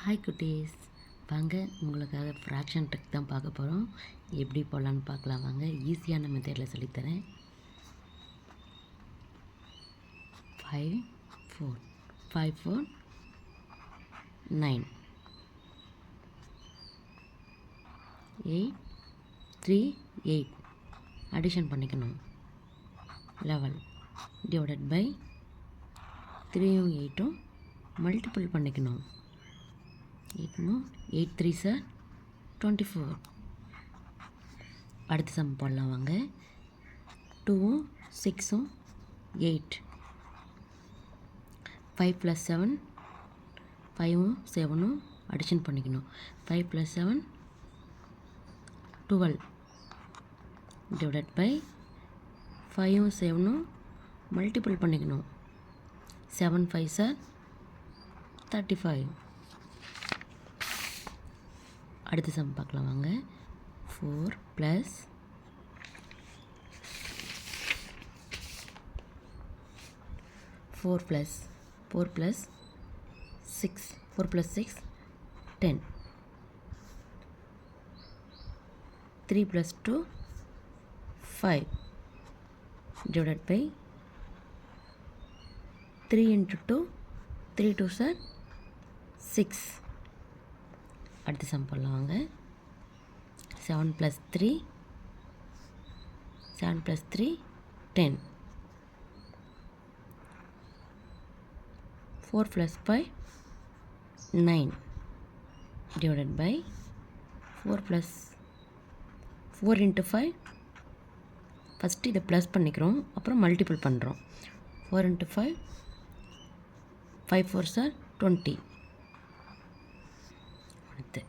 Hi குட்டீஸ், வாங்க உங்களுக்காக ஃப்ராக்ஷன் ட்ரிக் தான் பார்க்க போகிறோம். எப்படி போடலான்னு பார்க்கலாம் வாங்க. ஈஸியான மெத்தடில் சொல்லித்தரேன். 5 4 5 4 9 8 3 8 அடிஷன் பண்ணிக்கணும். 11 டிவைடட் பை 3யும் 8ம் மல்டிபிள் பண்ணிக்கணும். 8 3 சார் 24. அடுத்த சம் போடலாம் வாங்க. 2ம் 6ம் 8. 5 + 7 5ம் 7ம் அடிஷன் பண்ணிக்கணும். 5 + 7 12 டிவைடட் பை 5ம் 7ம் மல்டிபிள் பண்ணிக்கணும். 7 5 சார் 35. அடுத்த சம் பார்க்கலாம் வாங்க. 4 + 6 10. 3 + 2 5 divided by 3 × 2 3 2 சார் 6. அடுத்த சம் போடலாம் வாங்க. 7 + 3 10. 4 + 5 9 divided by 4 × 5 ஃபஸ்ட்டு இதை ப்ளஸ் பண்ணிக்கிறோம், அப்புறம் மல்டிபிள் பண்ணுறோம். 4 × 5 5 4 சார் 20. அடுத்து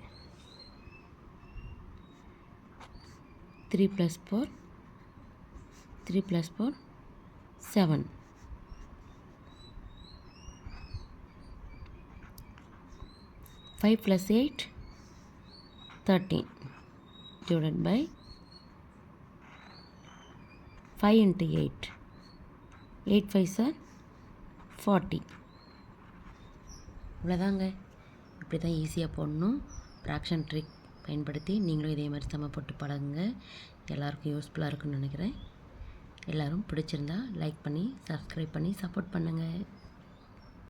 3 + 4 7. 5 + 8 13 divided by 5 × 8 8 5 சார் 40. இவ்வளோதாங்க. இப்படி தான் ஈஸியாக போடணும். ஃப்ராக்ஷன் ட்ரிக் பயன்படுத்தி நீங்களும் இதே மாதிரி சம போட்டு பழகுங்க. எல்லாருக்கும் யூஸ்ஃபுல்லாக இருக்குன்னு நினைக்கிறேன். எல்லோரும் பிடிச்சிருந்தா லைக் பண்ணி சப்ஸ்கிரைப் பண்ணி சப்போர்ட் பண்ணுங்கள்.